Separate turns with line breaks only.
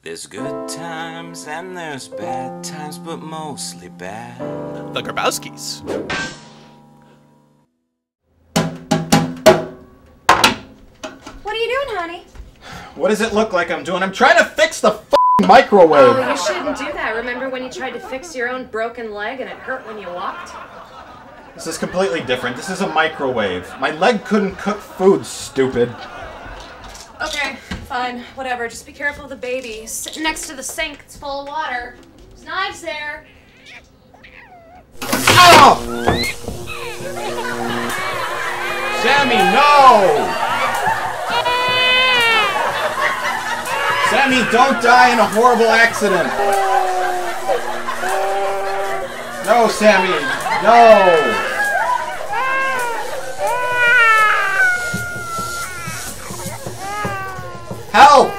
There's good times and there's bad times, but mostly bad.
The Grabowskis.
What are you doing, honey?
What does it look like I'm doing? I'm trying to fix the f***ing microwave!
Oh, you shouldn't do that. Remember when you tried to fix your own broken leg and it hurt when you walked?
This is completely different. This is a microwave. My leg couldn't cook food, stupid.
Okay, fine. Whatever. Just be careful of the baby. Sitting next to the sink. It's full of water. There's knives there.
Ow! Sammy, no! Sammy, don't die in a horrible accident! No, Sammy! No! Help!